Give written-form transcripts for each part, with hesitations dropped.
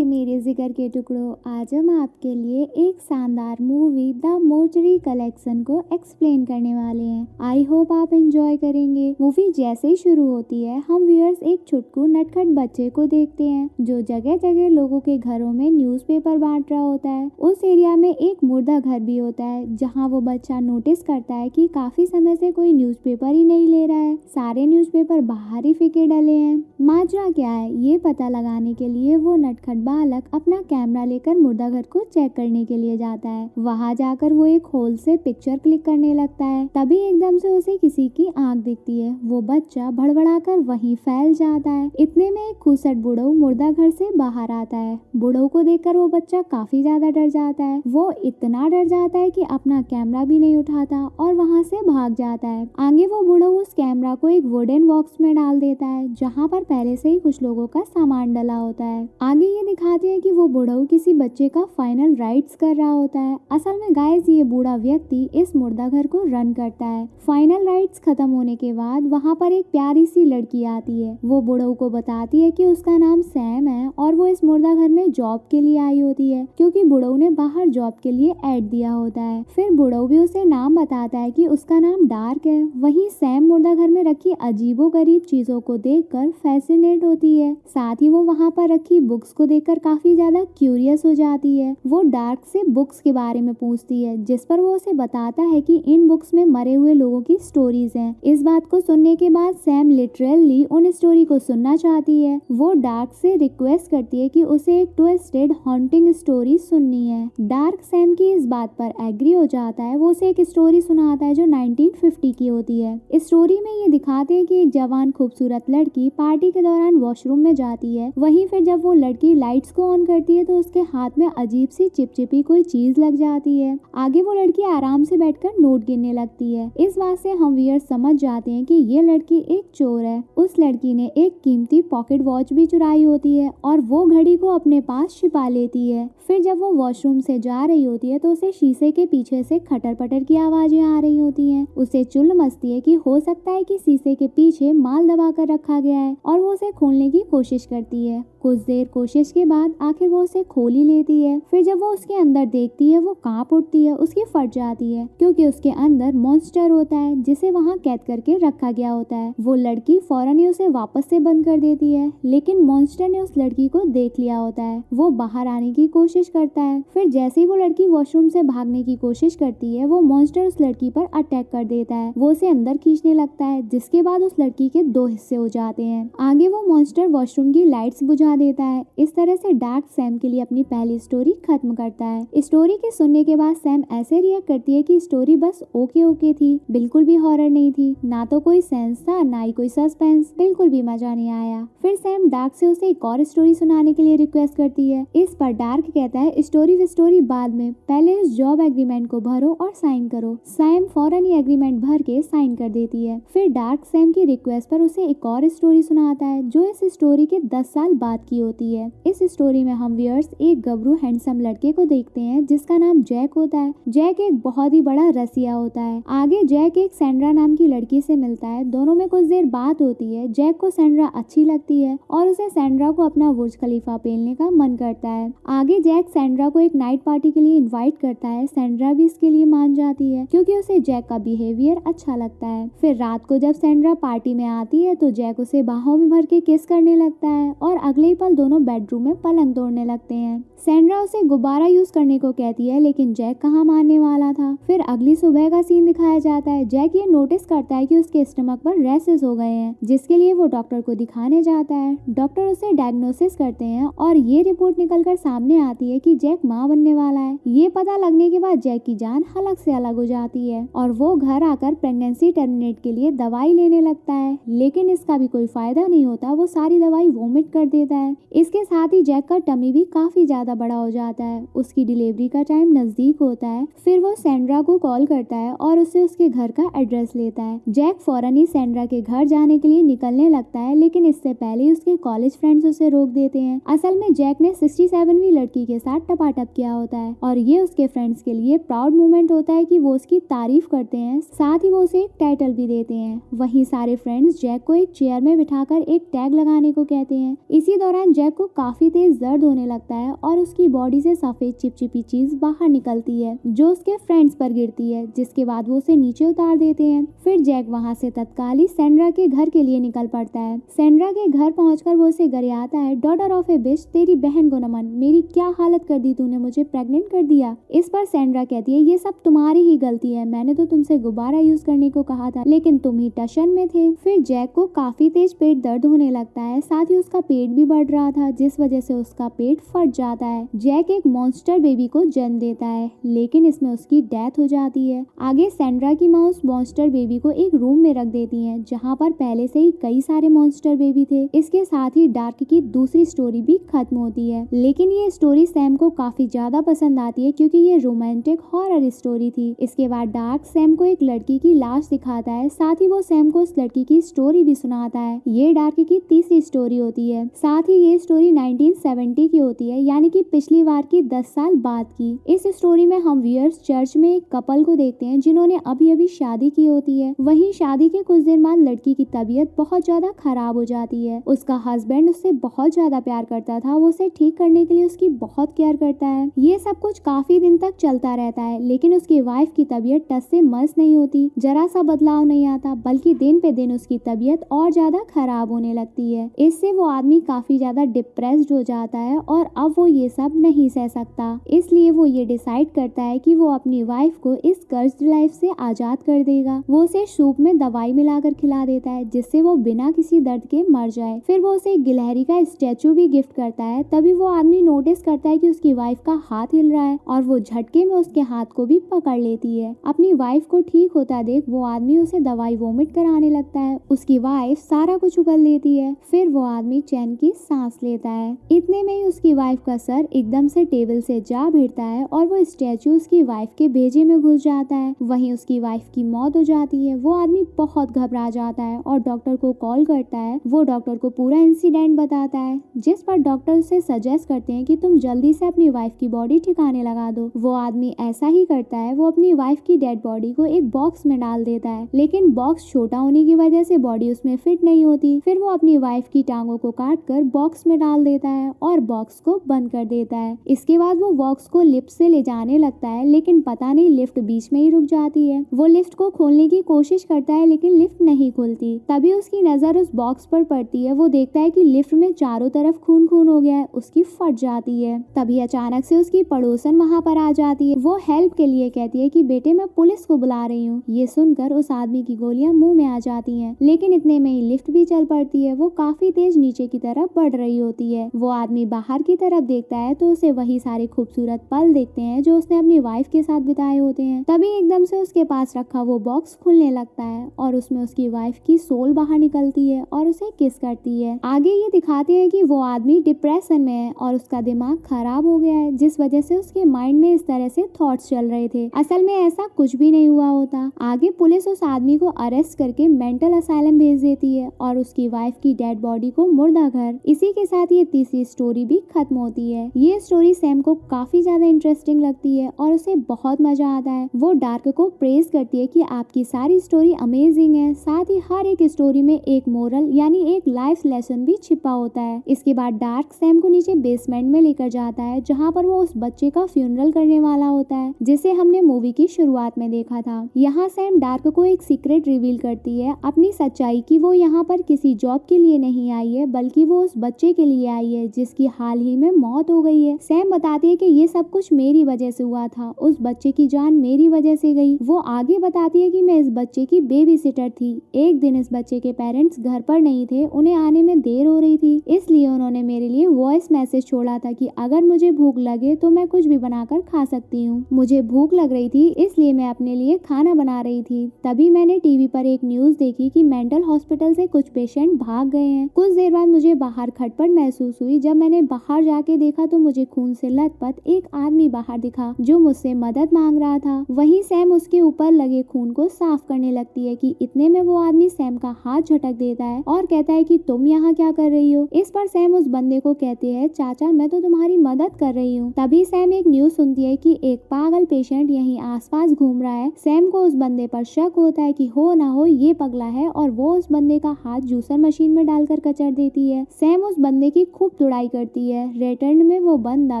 हाय मेरे जिगर के टुकड़ों, आज हम आपके लिए एक शानदार मूवी द मोर्चरी कलेक्शन को एक्सप्लेन करने वाले हैं। आई होप आप एंजॉय करेंगे। मूवी जैसे ही शुरू होती है हम व्यूअर्स एक छुटकू नटखट बच्चे को देखते हैं जो जगह जगह लोगों के घरों में न्यूज़पेपर बांट रहा होता है। उस एरिया में एक मुर्दा घर भी होता है जहाँ वो बच्चा नोटिस करता है कि काफी समय से कोई न्यूज़पेपर ही नहीं ले रहा है। सारे न्यूज़पेपर बाहर ही फेंके डले हैं। माजरा क्या है ये पता लगाने के लिए वो नटखट बालक अपना कैमरा लेकर मुर्दा घर को चेक करने के लिए जाता है। वहां जाकर वो एक होल से पिक्चर क्लिक करने लगता है। तभी एकदम से उसे किसी की आंख दिखती है। वो बच्चा भड़बड़ाकर वहीं फैल जाता है। इतने में एक खूसट बुढ़ऊ मुर्दा घर से बाहर आता है। बुढ़ऊ को देखकर वो बच्चा काफी ज्यादा डर जाता है। वो इतना डर जाता है कि अपना कैमरा भी नहीं उठाता और वहां से भाग जाता है। आगे वो बुढ़ऊ उस कैमरा को एक वुडन बॉक्स में डाल देता है जहाँ पर पहले से ही कुछ लोगों का सामान डला होता है। आगे ये दिखाते हैं कि वो बुढ़ऊ किसी बच्चे का फाइनल राइट्स कर रहा होता है। असल में गाइस ये बूढ़ा व्यक्ति इस मुर्दा घर को रन करता है। फाइनल राइट्स खत्म होने के बाद वहाँ पर एक प्यारी सी लड़की आती है। वो बुढ़ऊ को बताती है कि उसका नाम सैम है और वो इस मुर्दा घर में जॉब के लिए आई होती है क्योंकि बुढ़ऊ ने बाहर जॉब के लिए ऐड दिया होता है। फिर बुढ़ऊ भी उसे नाम बताता है कि उसका नाम डार्क है। वहीं सैम मुर्दा घर में रखी अजीबोगरीब चीजों को देखकर फैसिनेट होती है। साथ ही वो वहाँ पर रखी बुक्स को देखकर काफी ज्यादा क्यूरियस हो जाती है। वो डार्क से बुक्स के बारे में पूछती है जिस पर वो उसे बताता है कि इन बुक्स में मरे हुए लोगों की स्टोरीज हैं। इस बात को सुनने के बाद सैम लिटरली उन स्टोरी को सुनना चाहती है। वो डार्क से रिक्वेस्ट करती है कि उसे एक ट्विस्टेड हॉन्टिंग स्टोरी सुननी है। डार्क सैम की इस बात पर एग्री हो जाता है। वो उसे एक स्टोरी सुनाता है जो 1950 की होती है। इस स्टोरी में ये दिखाते हैं कि एक जवान खूबसूरत लड़की पार्टी के दौरान वॉशरूम में जाती है। वहीं फिर जब वो लड़की लाइट्स को ऑन करती है तो उसके हाथ में अजीब सी चिपचिपी कोई चीज लग जाती है। आगे वो लड़की आराम से बैठकर नोट गिनने लगती है। इस बात से हम व्यूअर समझ जाते हैं कि ये लड़की एक चोर है। उस लड़की ने एक कीमती पॉकेट वॉच भी चुराई होती है और वो घड़ी को अपने पास छिपा लेती है। फिर जब वो वॉशरूम से जा रही होती है तो उसे शीशे के पीछे से खटर पटर की आवाजें आ रही होती हैं। उसे चुल मचती है कि हो सकता है कि शीशे के पीछे माल दबा कर रखा गया है और वो उसे खोलने की कोशिश करती है। कुछ देर कोशिश के बाद आखिर वो उसे खोल ही लेती है। फिर जब वो उसके अंदर देखती है वो कांप उठती है। उसकी फट जाती है क्योंकि उसके अंदर मॉन्स्टर होता है जिसे वहाँ कैद करके रखा गया होता है। वो लड़की फौरन ही उसे वापस से बंद कर देती है लेकिन मॉन्स्टर ने उस लड़की को देख लिया होता है। वो बाहर आने की कोशिश करता है। फिर जैसे ही वो लड़की वॉशरूम से भागने की कोशिश करती है वो मॉन्स्टर उस लड़की पर अटैक कर देता है। वो उसे अंदर खींचने लगता है जिसके बाद उस लड़की के दो हिस्से हो जाते हैं। आगे वो मॉन्स्टर वॉशरूम की लाइट्स बुझा देता है। इस तरह से डार्क सैम के लिए अपनी पहली स्टोरी खत्म करता है। स्टोरी के सुनने के बाद सैम ऐसे रिएक्ट करती है कि स्टोरी बस ओके ओके थी, बिल्कुल भी हॉरर नहीं थी। ना तो कोई सेंस था ना ही कोई सस्पेंस, बिल्कुल भी मजा नहीं आया। फिर सैम डार्क से उसे एक और स्टोरी सुनाने के लिए रिक्वेस्ट करती है। इस पर डार्क कहता है स्टोरी बाद में, पहले इस जॉब एग्रीमेंट को भरो और साइन करो। सैम फौरन ही एग्रीमेंट भर के साइन कर देती है। फिर डार्क सैम की रिक्वेस्ट पर उसे एक और स्टोरी सुनाता है जो इस स्टोरी के 10 साल बाद की होती है। इस स्टोरी में हम व्यूअर्स एक गबरू हैंडसम लड़के को देखते हैं जिसका नाम जैक होता है। जैक एक बहुत ही बड़ा रसिया होता है। आगे जैक एक सैंड्रा नाम की लड़की से मिलता है। दोनों में कुछ देर बात होती है। जैक को सैंड्रा अच्छी लगती है और उसे सैंड्रा को अपना बुर्ज खलीफा पहनने का मन करता है। आगे जैक सैंड्रा को एक नाइट पार्टी के लिए इनवाइट करता है। सैंड्रा भी इसके लिए मान जाती है क्योंकि उसे जैक का बिहेवियर अच्छा लगता है। फिर रात को जब सैंड्रा पार्टी में आती है तो जैक उसे बाहों में भर के किस करने लगता है और अगले ही पल दोनों बेडरूम में पलंग तोड़ने लगते हैं। सैंड्रा उसे गुब्बारा यूज करने को कहती है लेकिन जैक कहाँ मानने वाला था। फिर अगली सुबह का सीन दिखाया जाता है। जैक ये नोटिस करता है कि उसके स्टमक पर रैसेस हो गए हैं जिसके लिए वो डॉक्टर को दिखाने जाता है। डॉक्टर उसे डायग्नोसिस करते हैं और ये रिपोर्ट निकलकर सामने आती है कि जैक माँ बनने वाला है। ये पता लगने के बाद जैक की जान हलक से अलग हो जाती है और वो घर आकर प्रेगनेंसी टर्मिनेट के लिए दवाई लेने लगता है लेकिन इसका भी कोई फायदा नहीं होता। वो सारी दवाई वोमिट कर देता है। इसके साथ ही जैक का टमी भी काफी ज्यादा बड़ा हो जाता है। उसकी डिलीवरी का टाइम नजदीक होता है। फिर वो सैंड्रा को कॉल करता है और उससे उसके घर का एड्रेस लेता है। जैक फौरन ही सैंड्रा के घर जाने के लिए निकलने लगता है लेकिन इससे पहले ही उसके कॉलेज फ्रेंड्स उसे रोक देते हैं। असल में जैक ने 67वीं लड़की के साथ टपाटप किया होता है और ये उसके फ्रेंड्स के लिए प्राउड मोमेंट होता है कि वो उसकी तारीफ करते हैं। साथ ही वो उसे एक टाइटल भी देते हैं। वहीं सारे फ्रेंड्स जैक को एक चेयर में बिठाकर एक टैग लगाने को कहते हैं। इसी दौरान दौरान जैक को काफी तेज दर्द होने लगता है और उसकी बॉडी से सफेद चिपचिपी चीज बाहर निकलती है जो उसके फ्रेंड्स पर गिरती है, जिसके बाद वो उसे नीचे उतार देते हैं। फिर जैक वहाँ से तत्काल ही सैंड्रा के घर के लिए निकल पड़ता है। सैंड्रा के घर पहुंचकर वो उसे गरियाता है, डॉटर ऑफ ए बिच, तेरी बहन को नमन, मेरी क्या हालत कर दी तूने, मुझे प्रेग्नेंट कर दिया। इस पर सैंड्रा कहती है, ये सब तुम्हारी ही गलती है, मैंने तो तुमसे गुब्बारा यूज करने को कहा था लेकिन तुम ही टशन में थे। फिर जैक को काफी तेज पेट दर्द होने लगता है, साथ ही उसका पेट भी बढ़ रहा था जिस वजह से उसका पेट फट जाता है। जैक एक मॉन्स्टर बेबी को जन्म देता है लेकिन इसमें उसकी डेथ हो जाती है। आगे सैंड्रा की माँ उस मॉन्स्टर बेबी को एक रूम में रख देती है जहाँ पर पहले से ही कई सारे मॉन्स्टर बेबी थे। इसके साथ ही डार्क की दूसरी स्टोरी भी खत्म होती है, लेकिन ये स्टोरी सैम को काफी ज्यादा पसंद आती है क्योंकि ये रोमांटिक हॉरर स्टोरी थी। इसके बाद डार्क सैम को एक लड़की की लाश दिखाता है, साथ ही वो सैम को उस लड़की की स्टोरी भी सुनाता है। ये डार्क की तीसरी स्टोरी होती है। साथ ही ये स्टोरी 1970 की होती है, यानी कि पिछली बार की 10 साल बाद की। इस स्टोरी में हम व्यूअर्स चर्च में एक कपल को देखते हैं जिन्होंने अभी अभी शादी की होती है। वहीं शादी के कुछ दिन बाद लड़की की तबीयत बहुत ज्यादा खराब हो जाती है। उसका हस्बैंड उससे बहुत ज्यादा प्यार करता था, वो उसे ठीक करने के लिए उसकी बहुत केयर करता है। ये सब कुछ काफी दिन तक चलता रहता है लेकिन उसकी वाइफ की तबीयत टस से मस नहीं होती, जरा सा बदलाव नहीं आता, बल्कि दिन पे दिन उसकी तबीयत और ज्यादा खराब होने लगती है। इससे वो आदमी काफी ज्यादा डिप्रेस्ड हो जाता है और अब वो ये सब नहीं सह सकता, इसलिए वो ये डिसाइड करता है कि वो अपनी वाइफ को इस कर्स्ड लाइफ से आजाद कर देगा। वो उसे सूप में दवाई मिलाकर खिला देता है जिससे वो बिना किसी दर्द के मर जाए। फिर वो उसे गिलहरी का स्टैचू भी गिफ्ट करता है। तभी वो आदमी नोटिस करता है कि उसकी वाइफ का हाथ हिल रहा है और वो झटके में उसके हाथ को भी पकड़ लेती है। अपनी वाइफ को ठीक होता देख वो आदमी उसे दवाई वोमिट कराने लगता है। उसकी वाइफ सारा कुछ उगल देती है। फिर वो आदमी चैन की सांस लेता है। इतने में ही उसकी वाइफ का सर एकदम से टेबल से जा भिड़ता है और वो स्टैचू उसकी वाइफ के भेजे में घुस जाता है। वहीं उसकी वाइफ की मौत हो जाती है। वो आदमी बहुत घबरा जाता है और डॉक्टर को कॉल करता है। वो डॉक्टर को पूरा इंसिडेंट बताता है, जिस पर डॉक्टर उसे सजेस्ट करते हैं कि तुम जल्दी से अपनी वाइफ की बॉडी ठिकाने लगा दो। वो आदमी ऐसा ही करता है। वो अपनी वाइफ की डेड बॉडी को एक बॉक्स में डाल देता है, लेकिन बॉक्स छोटा होने की वजह से बॉडी उसमें फिट नहीं होती। फिर वो अपनी वाइफ की टांगों को काट कर बॉक्स में डाल देता है और बॉक्स को बंद कर देता है। इसके बाद वो बॉक्स को लिफ्ट से ले जाने लगता है, लेकिन पता नहीं लिफ्ट बीच में ही रुक जाती है। वो लिफ्ट को खोलने की कोशिश करता है लेकिन लिफ्ट नहीं खुलती। तभी उसकी नजर उस बॉक्स पर पड़ती है। वो देखता है कि लिफ्ट में चारों तरफ खून खून हो गया है, उसकी फट जाती है। तभी अचानक से उसकी पड़ोसन वहाँ पर आ जाती है। वो हेल्प के लिए कहती है कि बेटे मैं पुलिस को बुला रही हूँ। ये सुनकर उस आदमी की गोलियां मुंह में आ जाती हैं, लेकिन इतने में ही लिफ्ट भी चल पड़ती है। वो काफी तेज नीचे की तरफ बढ़ रही होती है। वो आदमी बाहर की तरफ देखता है तो उसे वही सारे खूबसूरत पल देखते हैं जो उसने अपनी वाइफ के साथ बिताए होते हैं। तभी एकदम से उसके पास रखा वो बॉक्स खुलने लगता है और उसमें उसकी वाइफ की सोल बाहर निकलती है और उसे किस करती है। आगे ये दिखाते हैं कि वो आदमी डिप्रेशन में है और उसका दिमाग खराब हो गया है, जिस वजह से उसके माइंड में इस तरह से थॉट्स चल रहे थे। असल में ऐसा कुछ भी नहीं हुआ होता। आगे पुलिस उस आदमी को अरेस्ट करके मेंटल असाइलम भेज देती है और उसकी वाइफ की डेड बॉडी को मुर्दा घर। इसी के साथ ये तीसरी स्टोरी भी खत्म होती है। ये स्टोरी सैम को काफी ज्यादा इंटरेस्टिंग लगती है और उसे बहुत मजा आता है। वो डार्क को प्रेज करती है कि आपकी सारी स्टोरी अमेजिंग है, साथ ही हर एक स्टोरी में एक मोरल यानी एक लाइफ लेसन भी छिपा होता है। इसके बाद डार्क सैम को नीचे बेसमेंट में लेकर जाता है जहाँ पर वो उस बच्चे का फ्यूनरल करने वाला होता है जिसे हमने मूवी की शुरुआत में देखा था। यहाँ सैम डार्क को एक सीक्रेट रिवील करती है, अपनी सच्चाई की। वो यहाँ पर किसी जॉब के लिए नहीं आई है बल्कि वो उस बच्चे के लिए आई है जिसकी हाल ही में मौत हो गई है। सैम बताती है कि ये सब कुछ मेरी वजह से हुआ था, उस बच्चे की जान मेरी वजह से गई। वो आगे बताती है कि मैं इस बच्चे की बेबी सिटर थी। एक दिन इस बच्चे के पेरेंट्स घर पर नहीं थे, उन्हें आने में देर हो रही थी, इसलिए उन्होंने मेरे लिए वॉइस मैसेज छोड़ा था कि अगर मुझे भूख लगे तो मैं कुछ भी बनाकर खा सकती हूँ। मुझे भूख लग रही थी इसलिए मैं अपने लिए खाना बना रही थी। तभी मैंने टीवी पर एक न्यूज देखी कि मेंटल हॉस्पिटल से कुछ पेशेंट भाग गए हैं। कुछ देर बाद मुझे बाहर खटपट महसूस हुई। जब मैंने बाहर जाके देखा तो मुझे खून से लथपथ एक आदमी बाहर दिखा जो मुझसे मदद मांग रहा था। वहीं सैम उसके ऊपर लगे खून को साफ करने लगती है कि इतने में वो आदमी सैम का हाथ झटक देता है और कहता है कि तुम यहाँ क्या कर रही हो। इस पर सैम उस बंदे को कहते हैं चाचा मैं तो तुम्हारी मदद कर रही हूँ। तभी सैम एक न्यूज सुनती है कि एक पागल पेशेंट यहीं आसपास घूम रहा है। सैम को उस बंदे पर शक होता है कि हो ना हो ये पगला है और वो उस बंदे का हाथ जूसर मशीन में डालकर कचर देती है। सैम सैम उस बंदे की खूब तुड़ाई करती है। रिटर्न में वो बंदा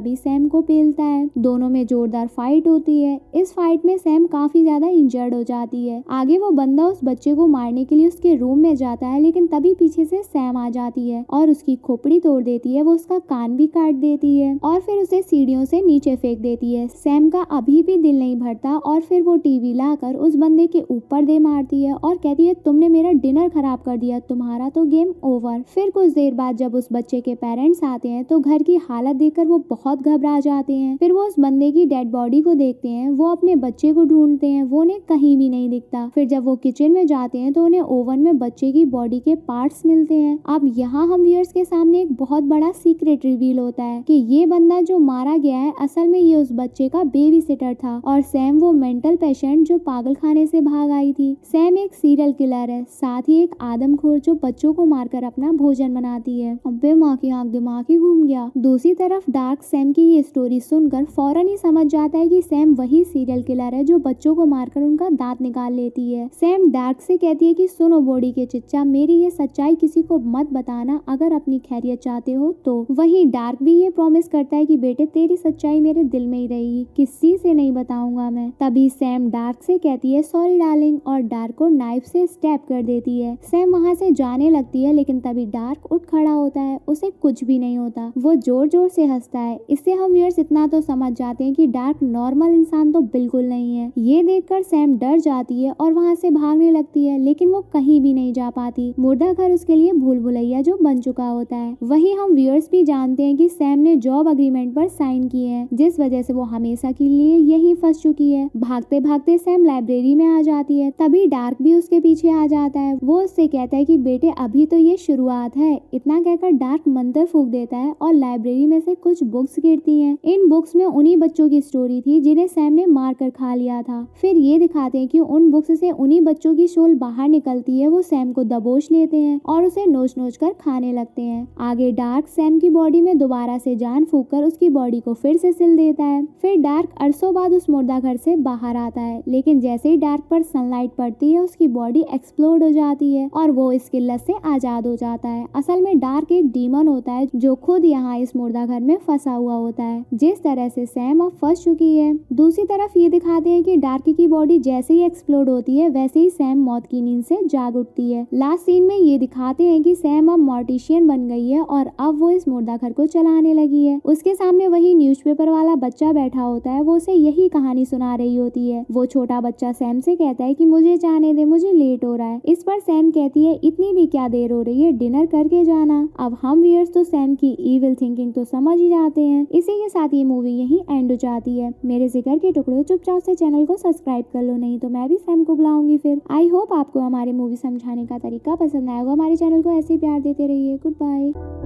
भी सैम को पेलता है। दोनों में जोरदार फाइट होती है। इस फाइट में सैम काफी ज्यादा इंजर्ड हो जाती है। आगे वो बंदा उस बच्चे को मारने के लिए उसके रूम में जाता है, लेकिन तभी पीछे से सैम आ जाती है और उसकी खोपड़ी तोड़ देती है। वो उसका कान भी काट देती है और फिर उसे सीढ़ियों से नीचे फेंक देती है। सैम का अभी भी दिल नहीं भरता और फिर वो टीवी लाकर उस बंदे के ऊपर दे मारती है और कहती है, तुमने मेरा डिनर खराब कर दिया, तुम्हारा तो गेम ओवर। फिर कुछ देर बाद जब उस बच्चे के पेरेंट्स आते हैं तो घर की हालत देखकर वो बहुत घबरा जाते हैं। फिर वो उस बंदे की डेड बॉडी को देखते हैं। वो अपने बच्चे को ढूंढते हैं, वो उन्हें कहीं भी नहीं दिखता। फिर जब वो किचन में जाते हैं तो उन्हें ओवन में बच्चे की बॉडी के पार्ट्स मिलते हैं। अब यहाँ हम व्यूअर्स के सामने एक बहुत बड़ा सीक्रेट रिवील होता है कि ये बंदा जो मारा गया है असल में ये उस बच्चे का बेबी सिटर था और सैम वो मेंटल पेशेंट जो पागल खाने से भाग आई थी। सैम एक सीरियल किलर है, साथ ही एक आदमखोर जो बच्चों को मारकर अपना भोजन बनाती है। अबे माँ की आंख, दिमाग ही घूम गया। दूसरी तरफ डार्क सैम की ये स्टोरी सुनकर फौरन ही समझ जाता है कि सैम वही सीरियल किलर है जो बच्चों को मारकर उनका दांत निकाल लेती है। सैम डार्क से कहती है कि सुनो बॉडी के चिच्चा, मेरी ये सच्चाई किसी को मत बताना अगर अपनी खैरियत चाहते हो तो। वहीं डार्क भी ये प्रॉमिस करता है कि बेटे तेरी सच्चाई मेरे दिल में ही रहेगी, किसी से नहीं बताऊंगा मैं। तभी सैम डार्क से कहती है सॉरी डार्लिंग और डार्क को नाइफ से स्टैब कर देती है। सैम वहाँ से जाने लगती है, लेकिन तभी डार्क उठ खड़ा होता है, उसे कुछ भी नहीं होता। वो जोर जोर से हंसता है। इससे हम व्यूअर्स इतना तो समझ जाते हैं कि डार्क नॉर्मल इंसान तो बिल्कुल नहीं है। ये देखकर सैम डर जाती है और वहाँ से भागने लगती है, लेकिन वो कहीं भी नहीं जा पाती। मुर्दा घर उसके लिए भूल भुलैया जो बन चुका होता है। वहीं हम व्यूअर्स भी जानते हैं कि सैम ने जॉब अग्रीमेंट पर साइन किए हैं, जिस वजह से वो हमेशा के लिए यहीं फंस चुकी है। भागते भागते सैम लाइब्रेरी में आ जाती है। तभी डार्क भी उसके पीछे आ जाता है। वो उससे कहता है कि बेटे अभी तो ये शुरुआत है। इतना कहकर डार्क मंत्र फूंक देता है और लाइब्रेरी में से कुछ बुक्स गिरती हैं। इन बुक्स में उन्हीं बच्चों की स्टोरी थी जिन्हें सैम ने मार कर खा लिया था। फिर ये दिखाते हैं कि उन बुक्स से उन्हीं बच्चों की सोल बाहर निकलती है। वो सैम को दबोच लेते हैं और उसे नोच नोच कर खाने लगते हैं। आगे डार्क सैम की बॉडी में दोबारा से जान फूंक कर उसकी बॉडी को फिर से सिल देता है। फिर डार्क अरसों बाद उस मुर्दा घर से बाहर आता है, लेकिन जैसे ही डार्क पर सनलाइट पड़ती है उसकी बॉडी एक्सप्लोड हो जाती है और वो इस किल्लत से आजाद हो जाता है। असल में डार्क एक डीमन होता है जो खुद यहाँ इस मुर्दा घर में फंसा हुआ होता है, जिस तरह से सैम अब फंस चुकी है। दूसरी तरफ ये दिखाते हैं कि डार्क की बॉडी जैसे ही एक्सप्लोड होती है वैसे ही सैम मौत की नींद से जाग उठती है। लास्ट सीन में ये दिखाते हैं कि सैम अब मॉर्टिशियन बन गई है और अब वो इस मुर्दा घर को चलाने लगी है। उसके सामने वही न्यूज़पेपर वाला बच्चा बैठा होता है। वो उसे यही कहानी सुना रही होती है। वो छोटा बच्चा सैम से कहता है कि मुझे जाने दे, मुझे लेट हो रहा है। इस पर सैम कहती है इतनी भी क्या देर हो रही है, डिनर करके जाना। अब हम व्यूअर्स तो सैम की इविल थिंकिंग तो समझ ही जाते हैं। इसी के साथ ये मूवी यहीं एंड हो जाती है। मेरे जिक्र के टुकड़ों, चुपचाप से चैनल को सब्सक्राइब कर लो, नहीं तो मैं भी सैम को बुलाऊंगी फिर। आई होप आपको हमारी मूवी समझाने का तरीका पसंद आएगा। हमारे चैनल को ऐसे ही प्यार देते रहिए। Good bye.